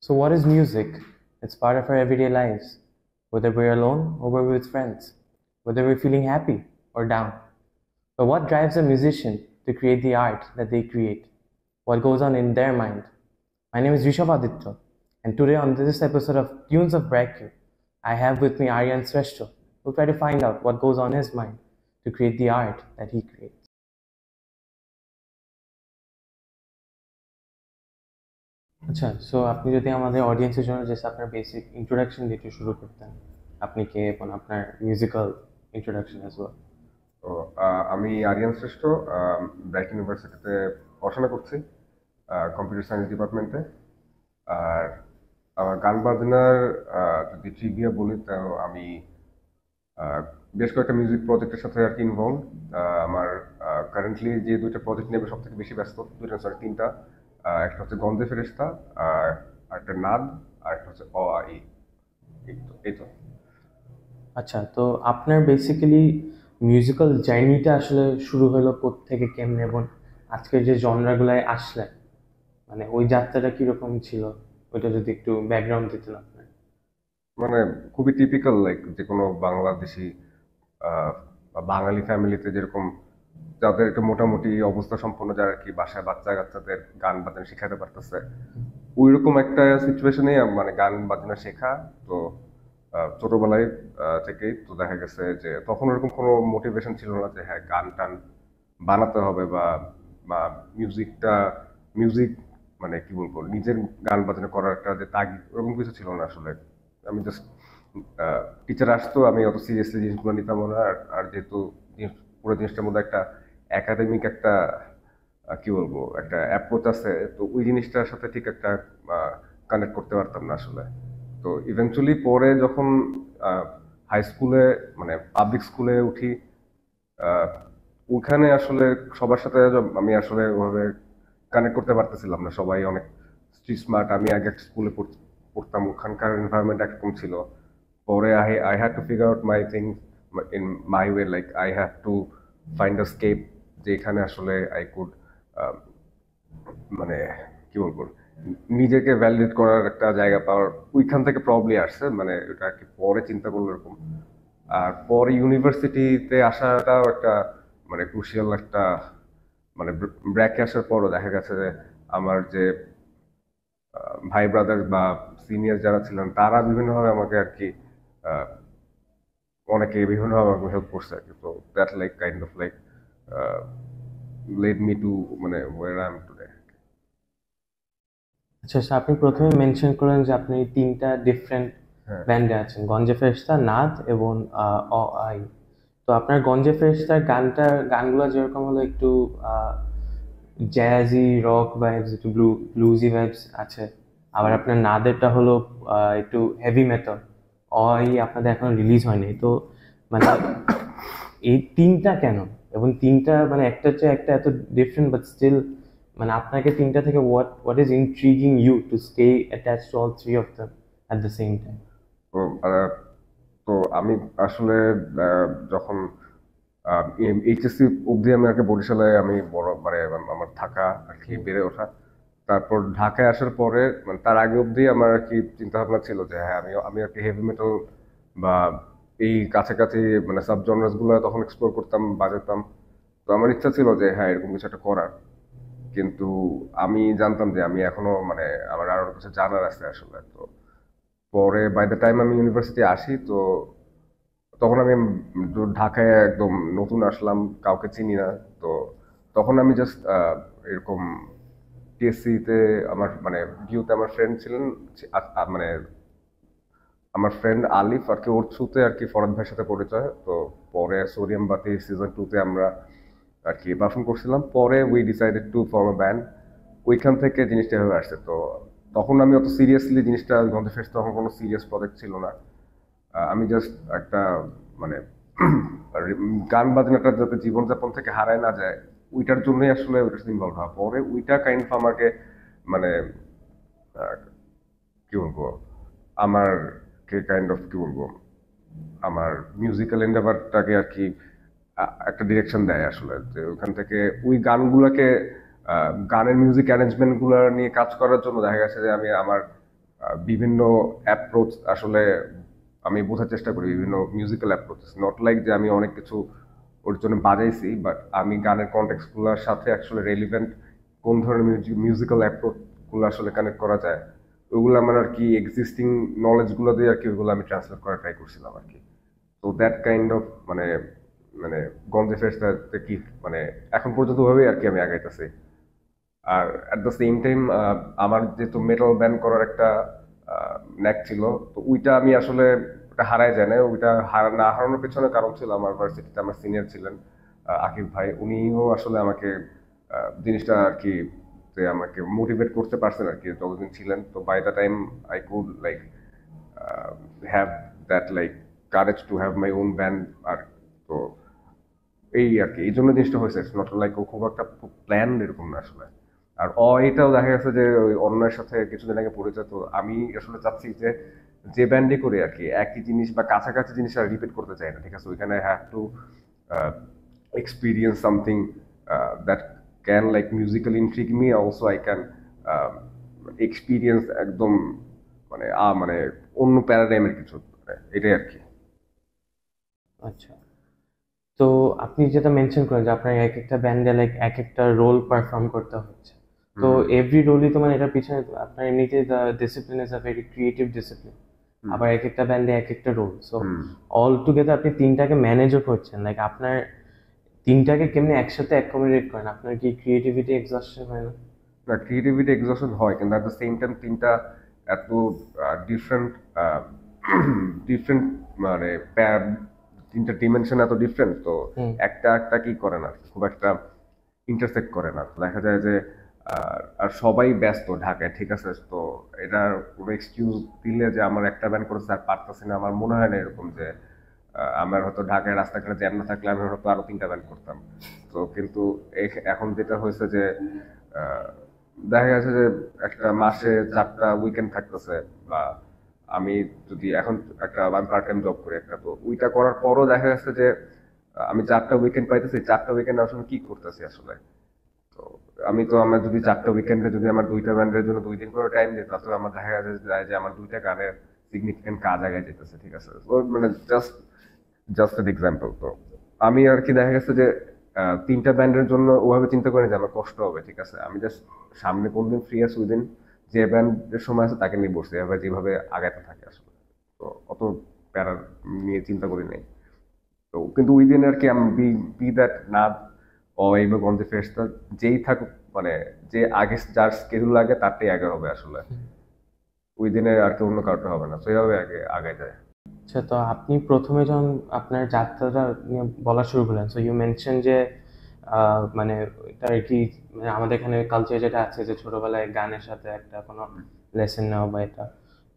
So, what is music? It's part of our everyday lives, whether we're alone or we're with friends, whether we're feeling happy or down. But what drives a musician to create the art that they create? What goes on in their mind? My name is Rishabh Aditya, and today on this episode of Tunes of Bracku, I have with me Aryan Sreshto, who'll try to find out what goes on his mind to create the art that he creates. আচ্ছা, so আপনি যদি আমাদের অডিয়েন্সের জন্য just আপনার basic introduction দিয়ে একটু শুরু করতেন, আপনি কে এবং আপনার মিউজিক্যাল ইন্ট্রোডাকশন অ্যাজ ওয়েল। তো আমি আরিয়ান শ্রেষ্ঠ ব্র্যাক ইউনিভার্সিটিতে পড়াশোনা করছি কম্পিউটার সায়েন্স ডিপার্টমেন্টে। আর আমার গান বাজনার যদি ট্রিভিয়া বলি তো আমি আহ, বেশ কয়েকটা মিউজিক প্রজেক্টের সাথে আর কি ইনভলভ। আমার কারেন্টলি যে দুইটা প্রজেক্ট নিয়ে সব থেকে বেশি ব্যস্ত, দুইটা সরি তিনটা। একটা হচ্ছে গন্ধে ফেরেশতা, আর একটা নাদ, আর একটা হচ্ছে অ আ, ই। এই তো। আচ্ছা, তো আপনার বেসিক্যালি মিউজিক্যাল জার্নিটা আসলে শুরু হলো থেকে কেমনে, এবং আজকের যে জনরাগুলায় আসলেন, মানে ওই যাত্রাটা কিরকম ছিল, ওইটা যদি একটু ব্যাকগ্রাউন্ড দিতেন আপনার। মানে খুবই টিপিক্যাল, লাইক যে কোনো বাংলাদেশি বা বাঙালি ফ্যামিলিতে যেরকম যাদের একটা মোটামুটি অবস্থা সম্পন্ন, যারা আর কি বাসায় বাচ্চা কাচ্চাদের গান বাজনা শেখাতে পারতেছে, ওইরকম একটা সিচুয়েশনে মানে গান বাজনা শেখা। তো ছোটবেলায় থেকেই তো দেখা গেছে যে তখন ওরকম কোনো মোটিভেশন ছিল না যে হ্যাঁ গান টান বানাতে হবে বা বা মিউজিকটা মিউজিক মানে কি বলবো, নিজের গান বাজনা করার একটা যে তাগিদ, ওরকম কিছু ছিল না আসলে। আমি জাস্ট টিচার আসতো, আমি অত সিরিয়াসলি জিনিসগুলো নিতাম না। আর যেহেতু পুরো জিনিসটার মধ্যে একটা একাডেমিক একটা কি বলবো একটা অ্যাপ্রোচ আছে, তো ওই জিনিসটার সাথে ঠিক একটা কানেক্ট করতে পারতাম না আসলে। তো ইভেনচুয়ালি পরে যখন হাই স্কুলে মানে পাবলিক স্কুলে উঠি, আহ, ওখানে আসলে সবার সাথে আমি আসলে ওভাবে কানেক্ট করতে পারতেছিলাম না। সবাই অনেক স্ট্রিট স্মার্ট, আমি আগে একটা স্কুলে পড়তাম, ওখানকার এনভায়রনমেন্ট একরকম ছিল। পরে I had to figure out my things in my way, like I have to find a escape, যেখানে আসলে আই কুড মানে কি বলবো, নিজেকে ভ্যালিডেট করার একটা জায়গা পাওয়ার, ওইখান থেকে প্রবলি আসছে। মানে ওটা আর কি পরে চিন্তা করলো এরকম। আর পরে ইউনিভার্সিটিতে আসাটাও একটা মানে ক্রুশিয়াল একটা মানে ব্র্যাকে আসার পরও দেখা গেছে যে আমার যে ভাই ব্রাদার বা সিনিয়র যারা ছিলেন, তারা বিভিন্নভাবে আমাকে আর কি আহ, অনেকে বিভিন্নভাবে আমাকে হেল্প করছে আর কি। তো that like kind of like led me to মানে ওয়ার আই এম টুডে। আচ্ছা, so আপনি প্রথমে মেনশন করলেন যে আপনি তিনটা ডিফারেন্ট হ্যাঁ। ব্যান্ডে আছেন, গঞ্জে ফেরেশতা, নাদ এবং অ আই। তো আপনার গঞ্জে ফেরেশতার গানগুলো যেরকম হলো একটু জ্যাজি রক ভাইবস, একটু ব্লুজি ভাইবস আছে। আবার আপনার নাদেরটা হলো একটু হেভি মেটাল। অই আপনাদের এখন রিলিজ হয়নি তো, মানে এই তিনটা কেন, এবং তিনটা মানে একটা চেয়ে একটা এত ডিফারেন্ট বাট স্টিল, মানে আপনাকে তিনটা থেকে what is intriguing you to stay attach to all three of them at the same time? তো তো আমি আসলে যখন এইচএসসি অবধি আমি আর কি বরিশালে আমি বড় মানে আমার থাকা আর কি বেড়ে ওঠা। তারপর ঢাকায় আসার পরে মানে তার আগে অবধি আমার আর কি চিন্তা ভাবনা ছিল যে হ্যাঁ আমি আমি আর কি হেভি মেটাল বা এই কাছাকাছি মানে সাব জনরাস গুলো তখন এক্সপ্লোর করতাম, বাজাতাম। তো আমার ইচ্ছা ছিল যে হ্যাঁ এরকম কিছু একটা করার। কিন্তু আমি জানতাম যে আমি এখনো মানে আমার আরো কিছু জানার আছে আসলে। তো পরে বাই দ্য টাইম আমি ইউনিভার্সিটি আসি, তো তখন আমি ঢাকায় একদম নতুন আসলাম, কাউকে চিনি না। তো তখন আমি জাস্ট এরকম টিএসসি তে আমার মানে ভিউতে আমার ফ্রেন্ড ছিলেন, মানে আমার ফ্রেন্ড আলিফ আর কি, ওর থ্রুতে আর কি ফরহাদ ভাইয়ের সাথে পরিচয়। তো পরে সোডিয়াম বাতি সিজন 2 তে আমরা আর কি পারফর্ম করছিলাম। পরে we decided to form a band. ওইখান থেকে জিনিসটা এভাবে আসছে। তো তখন আমি অত সিরিয়াসলি জিনিসটা গন্ধে ফেস, তখন কোনো সিরিয়াস প্রজেক্ট ছিল না। আমি জাস্ট একটা মানে গান বাজনাটা যাতে জীবনযাপন থেকে হারায় না যায়, ওইটার জন্যই আসলে ওইটার সাথে ইনভলভ হওয়া। পরে ওইটা কাইন্ড অফ আমাকে মানে আহ, কি বলবো, আমার কে কাইন্ড অফ কি বলবো, আমার মিউজিক্যাল এন্ডেভারটাকে আর কি একটা ডিরেকশন দেয় আসলে। যে ওখান থেকে ওই গানগুলোকে গানের মিউজিক অ্যারেঞ্জমেন্ট গুলো নিয়ে কাজ করার জন্য দেখা গেছে যে আমি আমার বিভিন্ন অ্যাপ্রোচ আসলে আমি বোঝার চেষ্টা করি, বিভিন্ন মিউজিক্যাল অ্যাপ্রোচ, নট লাইক যে আমি অনেক কিছু ওর জন্য বাজাইছি, বাট আমি গানের কনটেক্সটগুলোর সাথে আসলে রেলিভেন্ট কোন ধরনের মিউজিক্যাল অ্যাপ্রোচগুলো আসলে কানেক্ট করা যায়, ওইগুলো আমার আর কি এক্সিস্টিং নলেজগুলো দিয়ে আর কি ওইগুলো আমি ট্রান্সলেট করার ট্রাই করছিলাম আর কি। তো দ্যাট কাইন্ড অফ মানে মানে গঞ্জে ফেস্টাতে কি মানে এখন পর্যন্ত ওভাবেই আর কি আমি আগাইতেছি। আর অ্যাট দ্য সেম টাইম আমার যেহেতু মেটাল ব্যান্ড করার একটা ন্যাক ছিল, তো ওইটা আমি আসলে ওটা হারাই যায় না। ওইটা না হারানোর পেছনে কারণ ছিল আমার ভার্সিটিতে আমার সিনিয়র ছিলেন আকিব ভাই, উনিও আসলে আমাকে জিনিসটা আর কি যে আমাকে মোটিভেট করতে পারছেন আর কি যতদিন ছিলেন। তো by the time I could like have that like courage to have my own band. আর তো এই আর কি এই জন্য জিনিসটা হয়েছে, নট লাইক ও খুব একটা প্ল্যান এরকম না আসলে। আর এটাও দেখা গেছে যে ওই অন্যের সাথে কিছুদিন আগে পরিচয়, তো আমি আসলে চাচ্ছি যে যে ব্যান্ডে করে আর কি একই জিনিস বা কাছাকাছি জিনিস আর রিপিট করতে চাই না, ঠিক আছে। ওইখানে have to experience something that can like musical intrigue me, also I can experience একদম মানে মানে অন্য প্যারাডাইমের কিছু, এটাই আর কি। আচ্ছা, তো আপনি যেটা মেনশন করেন যে আপনার এক একটা ব্যান্ডে লাইক এক একটা রোল পারফর্ম করতে হচ্ছে, তো এভরি রোলই তো মানে এটার পিছনে আপনার এমনিতে discipline is a very creative discipline, আবার এক একটা ব্যান্ডে এক একটা রোল, সো অল টুগেদার আপনি তিনটাকে ম্যানেজও করছেন, লাইক আপনার তিনটাকে কেমনি একসাথে অ্যাকোমোডেট করেন? আপনার কি ক্রিয়েটিভিটি এক্সস্টন হয় না? না, ক্রিয়েটিভিটি এক্সশন হয়, কিন্তু অ্যাট দ্য সেম টাইম তিনটা এত ডিফারেন্ট ডিফারেন্ট মানে তিনটা ডিমেনশন এত ডিফারেন্ট, তো একটা একটা কি করে না খুব একটা ইন্টারসেক্ট করে না। দেখা যায় যে আর সবাই ব্যস্ত ঢাকায়, ঠিক আছে। তো এটার কোনো এক্সকিউজ দিলে যে আমার একটা ব্যান্ড করেছে আর পারতেছি না, আমার মনে হয় না এরকম যে আমার হয়তো ঢাকায় রাস্তাঘাটে জ্যাম না থাকলে আমি হয়তো আরো তিনটা ব্যান্ড করতাম। তো কিন্তু এখন যেটা হয়েছে যে আহ, দেখা গেছে যে একটা মাসে 4টা উইকেন্ড থাকতেছে, বা আমি যদি এখন আমি পার্ট টাইম জব করি একটা, তো ওইটা করার পরও দেখা যাচ্ছে যে আমি 4টা উইকেন্ড পাইতেছি, 4টা উইকেন্ড আসলে কি করতেছি আসলে। তো আমার যদি 4টা উইকেন্ডে যদি আমার 2টা ব্যান্ডের জন্য 2 দিন করে টাইম দিই, তাহলে আমার দেখা যায় যে আমার 2টা গানের সিগনিফিকেন্ট কাজ আগে যেতেছে, ঠিক আছে। তো মানে জাস্ট জাস্ট এন এক্সাম্পল। তো আমি আর কি দেখা গেছে যে 3টা ব্যান্ডের জন্য ওভাবে চিন্তা করি যে আমার কষ্ট হবে, ঠিক আছে। আমি জাস্ট সামনে কোন দিন ফ্রি আছে ওই দিন যে ব্যান্ডের সময় আছে তাকে নিয়ে বসছি, এভাবে যেভাবে আগাতে থাকে আসলে। তো অত প্যারা নিয়ে চিন্তা করি নাই। তো কিন্তু ওই দিন আর কি আমি বি দ্যাট না এইবার গঞ্জে ফেস্টা যেই থাকুক, মানে যে আগে যার স্কেডিউল লাগে তারটাই আগে হবে আসলে, ওই দিনে আর কি অন্য কাউকে হবে না, তো এইভাবে আগে আগে যায়। আচ্ছা, তো আপনি প্রথমে যখন আপনার যাত্রাটা নিয়ে বলা শুরু করলেন, সো ইউ মেনশন যে মানে এটা আর কি, মানে আমাদের এখানে কালচার যেটা আছে যে ছোটবেলায় গানের সাথে একটা কোনো লেসন নেওয়া বা এটা,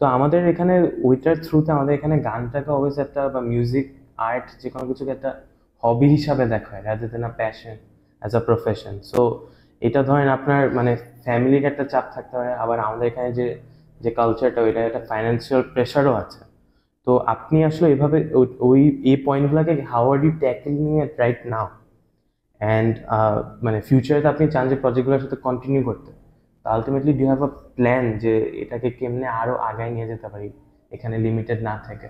তো আমাদের এখানে ওইটার থ্রুতে আমাদের এখানে গানটাকে অবশ্যই একটা বা মিউজিক আর্ট যে কোনো কিছুকে একটা হবি হিসাবে দেখা হয়, rather than a passion as a profession. So এটা ধরেন আপনার মানে ফ্যামিলির একটা চাপ থাকতে পারে, আবার আমাদের এখানে যে যে কালচারটা ওইটা একটা ফাইন্যান্সিয়াল প্রেশারও আছে। তো আপনি আসলে এভাবে ওই এই পয়েন্টগুলোকে how are you tackling it right now, and মানে ফিউচারে আপনি চান যে প্রজেক্টগুলোর সাথে কন্টিনিউ করতে, তো ultimately do have a plan যে এটাকে কেমনে আরো আগায় নিয়ে যেতে পারি এখানে লিমিটেড না থেকে?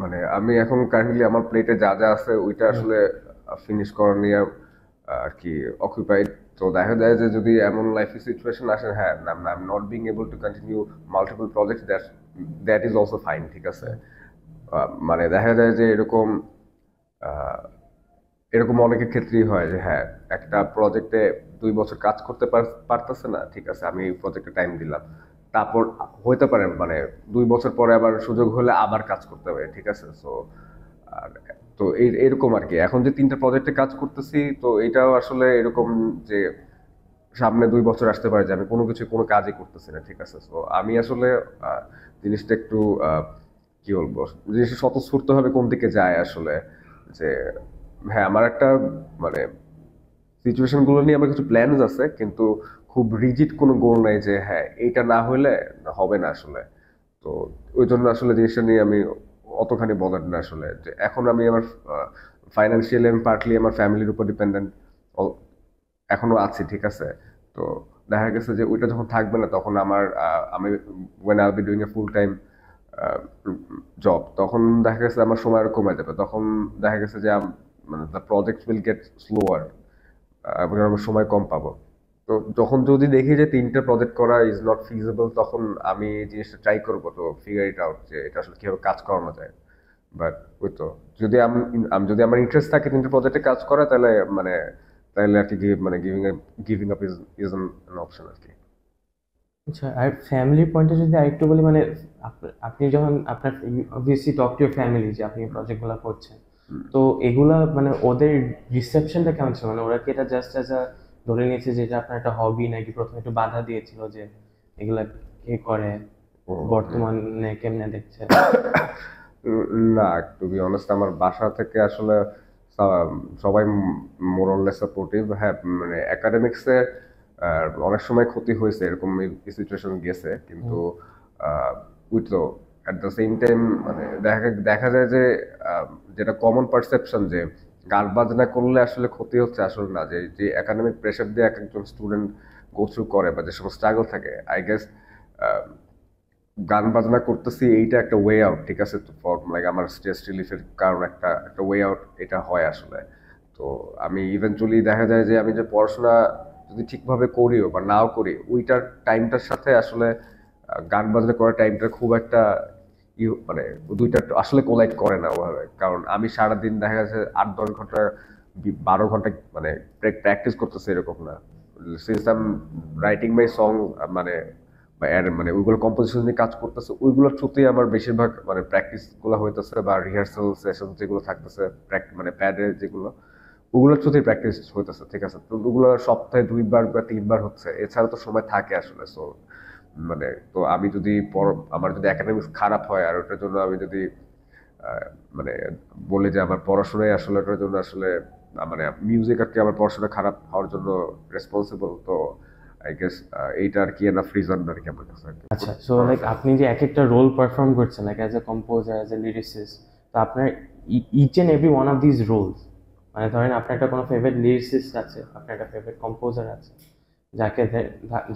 মানে আমি এখন কারেন্টলি আমার প্লেটে যা যা আছে ওইটা আসলে ফিনিশ করা নিয়ে আর কি অকুপাইড। তো দেখা যায় যে যদি এমন লাইফ সিচুয়েশন আসে, হ্যাঁ I am not being able to continue multiple project, that is also fine, ঠিক আছে। মানে দেখা যায় যে এরকম এরকম অনেকের ক্ষেত্রেই হয় যে হ্যাঁ একটা প্রজেক্টে 2 বছর কাজ করতে পারতেছে না, ঠিক আছে, আমি প্রজেক্টে টাইম দিলাম, তারপর হইতে পারে মানে 2 বছর পরে আবার সুযোগ হলে আবার কাজ করতে হবে, ঠিক আছে। সো আর তো এরকম আর কি এখন যে 3টা প্রজেক্টে কাজ করতেছি, তো এটাও আসলে এরকম যে সামনে 2 বছর আসতে পারে যে আমি কোনো কাজই করতেছি না, ঠিক আছে। তো আমি আসলে জিনিসটা একটু কি বলবো, জিনিসটা স্বতঃস্ফূর্ত ভাবে কোন দিকে যায় আসলে, যে হ্যাঁ আমার একটা মানে সিচুয়েশন গুলো নিয়ে আমার কিছু প্ল্যানস আছে, কিন্তু খুব রিজিড কোনো গোল নাই যে হ্যাঁ এইটা না হলে হবে না আসলে। তো ওই জন্য আসলে জিনিসটা নিয়ে আমি অতখানি বদার না আসলে, যে এখন আমি আমার ফাইন্যান্সিয়ালি আমি পার্টলি আমার ফ্যামিলির উপর ডিপেন্ডেন্ট এখনো আছি, ঠিক আছে। তো দেখা গেছে যে ওইটা যখন থাকবে না তখন আমি when I'll be doing a full time job, তখন দেখা গেছে আমার সময় আরো কমে যাবে, তখন দেখা গেছে যে মানে the project will get slower এবং আমরা সময় কম পাবো। তো যখন যদি দেখি যে 3টে প্রজেক্ট করা ইজ নট ফিজিবল, তখন আমি এই জিনিসটা ট্রাই করবো তো ফিগার ইট আউট যে এটা আসলে কিভাবে কাজ করানো যায়। বাট ওই তো যদি যদি আমার ইন্টারেস্ট থাকে 3টে প্রজেক্টে কাজ করা, তাহলে মানে তাহলে আর কি মানে giving up is an option আর কি। আচ্ছা, আর ফ্যামিলির পয়েন্টে যদি আরেকটু বলি, মানে আপনি যখন আপনার obviously talk to your family যে আপনি প্রজেক্টগুলো করছেন, তো এগুলা মানে ওদের রিসেপশনটা কেমন ছিল? মানে ওরা কি এটা জাস্ট অ্যাজ আ ধরে নিয়েছে যে এটা আপনার একটা হবি, নাকি প্রথমে একটু বাধা দিয়েছিল যে এগুলা কে করে, বর্তমানে কেমনে দেখছে? না, টু বি অনেস্ট আমার বাসা থেকে আসলে সবাই মোরলেস সাপোর্টিভ। হ্যাঁ, মানে একাডেমিক্সে অনেক সময় ক্ষতি হয়েছে, এরকম সিচুয়েশন গেছে, কিন্তু উই তো অ্যাট দ্য সেম টাইম মানে দেখা যায় যে যেটা কমন পারসেপশন যে গান বাজনা করলে আসলে ক্ষতি হচ্ছে, আসলে না। যে যে একাডেমিক প্রেশার দিয়ে এক একজন স্টুডেন্ট গো থ্রু করে বা যে সমস্ত স্ট্রাগল থাকে, আই গেস গান বাজনা করতেছি এইটা একটা ওয়ে আউট, ঠিক আছে, তো ফর লাইক আমার স্ট্রেস রিলিফের কারণ একটা একটা ওয়ে আউট এটা হয় আসলে। তো আমি ইভেনচুয়ালি দেখা যায় যে আমি যে পড়াশোনা যদি ঠিকভাবে করিও বা নাও করি, ওইটার টাইমটার সাথে আসলে গান বাজনা করার টাইমটা খুব একটা মানে দুইটা আসলে কোলাইড করে না ওভাবে। কারণ আমি সারাদিন দেখা যাচ্ছে 8-10 ঘন্টা 12 ঘন্টা মানে প্র্যাকটিস করতেছে, এরকম না। Since I am writing my song মানে মানে ওইগুলো কম্পোজিশন নিয়ে কাজ করতেছে, ওইগুলোর থ্রুতেই আমার বেশিরভাগ মানে প্র্যাকটিস গুলো হইতেছে বা রিহার্সাল সেশন যেগুলো থাকতেছে মানে প্যাডে যেগুলো, ওগুলোর থ্রুতেই প্র্যাকটিস হইতেছে, ঠিক আছে। তো ওগুলো সপ্তাহে 2বার বা 3বার হচ্ছে, এছাড়া তো সময় থাকে আসলে। সো মানে তো আমি যদি আমার যদি একাডেমিক্স খারাপ হয় আর ওটার জন্য আমি যদি মানে বলি যে আমার পড়াশোনায় আসলে ওটার জন্য আসলে মানে মিউজিক আর কি আমার পড়াশোনা খারাপ হওয়ার জন্য রেসপন্সিবল, তো আই গেস এইটা আর কি এনাফ রিজন আর কি আমার কাছে। আচ্ছা, সো লাইক আপনি যে এক একটা রোল পারফর্ম করছেন, like as a composer, as a lyricist, তো আপনার each and every one of this roles, মানে ধরেন আপনার একটা কোনো ফেভারিট লিরিসিস্ট আছে, আপনার একটা ফেভারিট কম্পোজার আছে,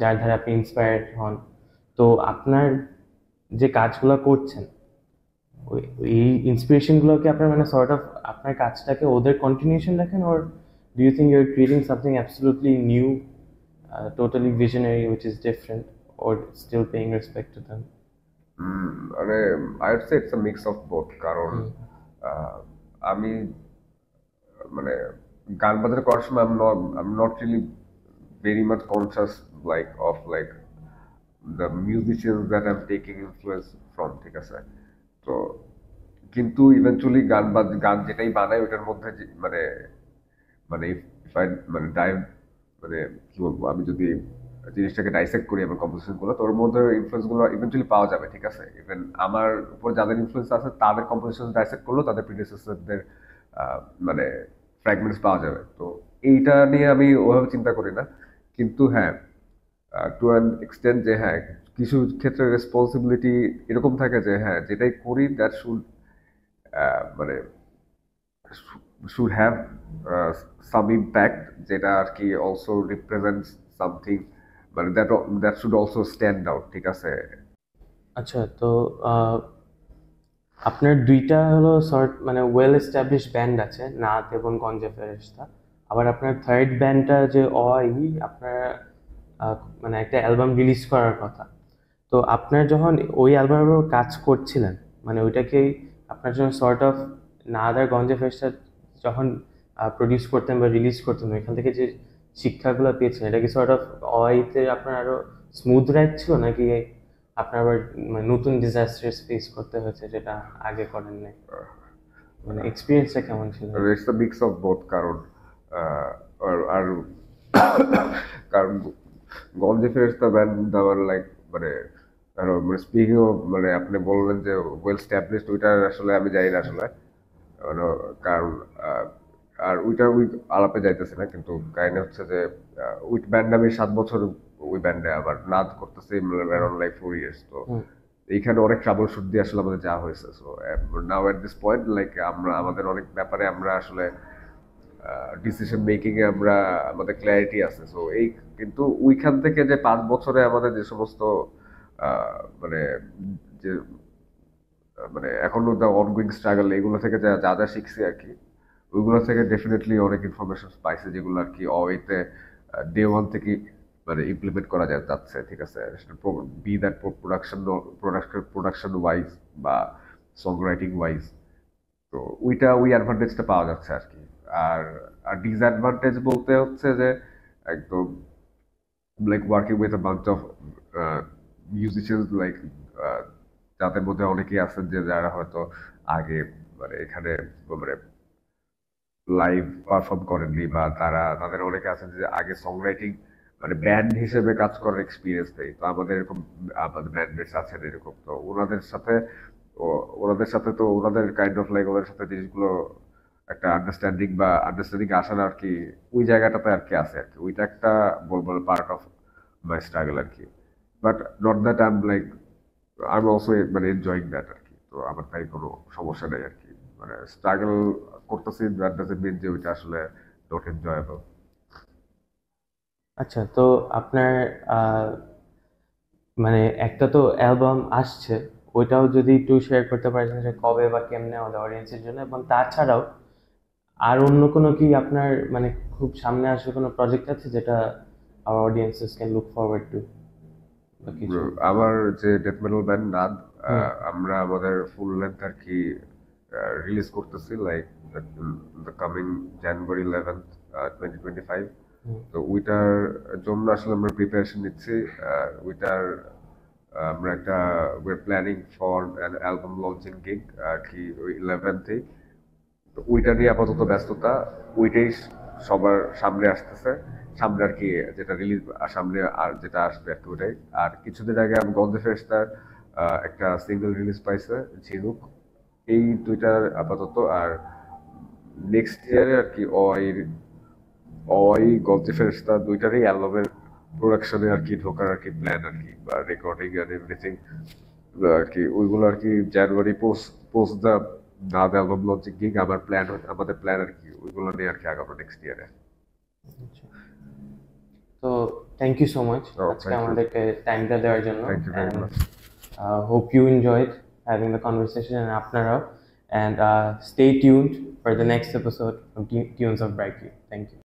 যার ধারে আপনি ইন্সপায়ার্ড হন, তো আপনার যে কাজগুলো করছেন এই ইন্সপিরেশনগুলোকে আপনার মানে সর্ট অফ আপনার কাজটাকে ওদের কন্টিনিউশন দেখেন, or do you think you are creating something absolutely new, totally visionary, which is different, or still paying respect to them? মানে I would say it's a mix of both. কারণ আমি মানে গান বাজার করার সময় I am not really very much conscious like of like the musicians that I am taking influence from, ঠিক আছে। তো কিন্তু ইভেনচুয়ালি গান যেটাই বানাই ওইটার মধ্যে মানে মানে ইফ আই মানে মানে কি বলবো, আমি যদি জিনিসটাকে ডাইসেক্ট করি আমার কম্পোজিশন গুলো, তো ওর মধ্যে ইনফ্লুয়েন্স গুলো ইভেন্চুয়ালি পাওয়া যাবে, ঠিক আছে। ইভেন আমার উপর যাদের ইনফ্লুয়েন্স আছে তাদের কম্পোজিশন ডাইসেক্ট করলেও তাদের প্রিডিসেসরদের মানে ফ্র্যাগমেন্টস পাওয়া যাবে। তো এইটা নিয়ে আমি ওভাবে চিন্তা করি না, কিন্তু হ্যাঁ টু অ্যান এক্সটেন্ট যে হ্যাঁ কিছু ক্ষেত্রে রেসপন্সিবিলিটি এরকম থাকে যে হ্যাঁ যেটাই করি দ্যাট শুড মানে should have some impact, যেটা আর কি অলসো রিপ্রেজেন্টস সামথিং, মানে that should also stand out, ঠিক আছে। আচ্ছা, তো আপনার দুইটা হলো সর্ট মানে ওয়েল এস্টাবলিশ ব্যান্ড আছে, নাত এবং গঞ্জে ফেরেশতা। আবার আপনার থার্ড ব্যান্ডটা যে অই, আপনার মানে একটা অ্যালবাম রিলিজ করার কথা। তো আপনার যখন ওই অ্যালবামের উপর কাজ করছিলেন, মানে ওইটাকেই আপনার জন্য সর্ট অফ নাদ আর গঞ্জে ফেরেশতা যখন প্রডিউস করতেন বা রিলিজ করতেন, ওইখান থেকে যে শিক্ষাগুলো পেয়েছেন, এটা কি সর্ট অফ অইতে আপনার আরো স্মুথ রাইড ছিল, নাকি আপনার আবার মানে নতুন ডিজাস্টার্স ফেস করতে হয়েছে যেটা আগে করেন নাই? মানে এক্সপিরিয়েন্সটা কেমন ছিল? It's a mix of both. কারণ আর কারণ গঞ্জে ফেরেশতা ব্যান্ড আমার লাইক মানে মানে স্পিকিং অফ মানে আপনি বললেন যে ওয়েল স্ট্যাবলিশড, ওইটা আসলে আমি জানি না আসলে। মানে কারণ আর ওই আলাপে যাইতেছে না, কিন্তু কাহিনী হচ্ছে যে উইথ ব্যান্ড আমি 7 বছর ওই ব্যান্ডে আবার নাচ করতেছি অ্যারাউন্ড লাইক 4 ইয়ার্স। তো এইখানে অনেক ট্রাবল শুট দিয়ে আসলে আমাদের যাওয়া হয়েছে। So now at this point like আমরা আমাদের অনেক ব্যাপারে আমরা আসলে ডিসিশন মেকিং এ আমরা আমাদের ক্ল্যারিটি আছে। সো এই কিন্তু ওইখান থেকে যে 5 বছরে আমাদের যে সমস্ত মানে যে মানে এখনো দ্য অনগোয়িং স্ট্রাগল এগুলো থেকে যা যা যা শিখছি আর কি, ওইগুলো থেকে ডেফিনেটলি অনেক ইনফরমেশন পাইছে যেগুলো আর কি অওয়েতে ডে ওয়ান থেকে মানে ইমপ্লিমেন্ট করা যায় যাচ্ছে, ঠিক আছে, বি দ্যাট প্রোডাকশন ওয়াইজ বা সং রাইটিং ওয়াইজ। তো ওই অ্যাডভান্টেজটা পাওয়া যাচ্ছে আর কি। আর আর ডিসঅ্যাডভান্টেজ বলতে হচ্ছে যে একদম like working with a bunch of musicians like যাদের মধ্যে অনেকেই আছেন যে যারা হয়তো আগে মানে এখানে মানে লাইভ পারফর্ম করেননি, বা তাদের অনেকে আছেন যে আগে সং রাইটিং মানে ব্যান্ড হিসেবে কাজ করার এক্সপিরিয়েন্স নেই। তো আমাদের এরকম আমাদের ব্যান্ডমেটস আছেন এরকম, তো ওনাদের সাথে তো ওনাদের কাইন্ড অফ লাইক ওদের সাথে জিনিসগুলো একটা আন্ডারস্ট্যান্ডিং আসার আর কি ওই জায়গাটাতে আর কি আছে আর কি। ওইটা একটা বলবো পার্ট অফ মাই স্ট্রাগল আর কি। But not that I am also মানে এনজয়িং দ্যাট আর কি। তো আমার তাই কোনো সমস্যা নেই আর কি। মানে স্ট্রাগল করতেছি, দ্যাট ডাজন্ট মিন যে ওইটা আসলে নট এনজয়েবল। আচ্ছা, তো আপনার মানে একটা তো অ্যালবাম আসছে, ওইটাও যদি একটু শেয়ার করতে পারেন যে কবে বা কেমনে আমাদের অডিয়েন্সের জন্য, এবং তাছাড়াও আর অন্য কোনো কি আপনার মানে খুব সামনে আসবে কোনো প্রজেক্ট আছে যেটা our audiences can look forward to বা কিছু? আমার যে ডেথ মেটাল ব্যান্ড নাদ, আমরা আমাদের ফুল লেন্থ আর কি রিলিজ করতেছি like the coming January 11th 2025। তো ওইটার জন্য আসলে আমরা প্রিপারেশন নিচ্ছি। ওইটার আমরা একটা we're planning for an album launching gig আর কি ওই 11th-এই। তো ওইটা নিয়ে আপাতত ব্যস্ততা, ওইটাই সবার সামনে আসতেছে, সামনে আর কি যেটা রিলিজ সামনে আর যেটা আসবে আর কি ওইটাই। আর কিছুদিন আগে আমি গন্ধে ফেরেশতার একটা সিঙ্গেল রিলিজ পাইছে ঝিনুক, এই দুইটার আপাতত। আর নেক্সট ইয়ারে আর কি গন্ধে ফেরেশতা দুইটারই অ্যালবামের প্রোডাকশনে আর কি ঢোকার আর কি প্ল্যান আর কি, বা রেকর্ডিং আর এভরিথিং আর কি। ওইগুলো আর কি January post the Naad album launching gig আমাদের প্ল্যান আর কি ওইগুলো নিয়ে আর কি আগাবো নেক্সট ইয়ারে। তো thank you so much Oh, আজকে thank you. আমাদেরকে টাইমটা দেওয়ার জন্য, Thank you very and much. hope you enjoyed having the conversation, and আপনারাও, and stay tuned for the next episode of Tunes of Brightly. Thank you.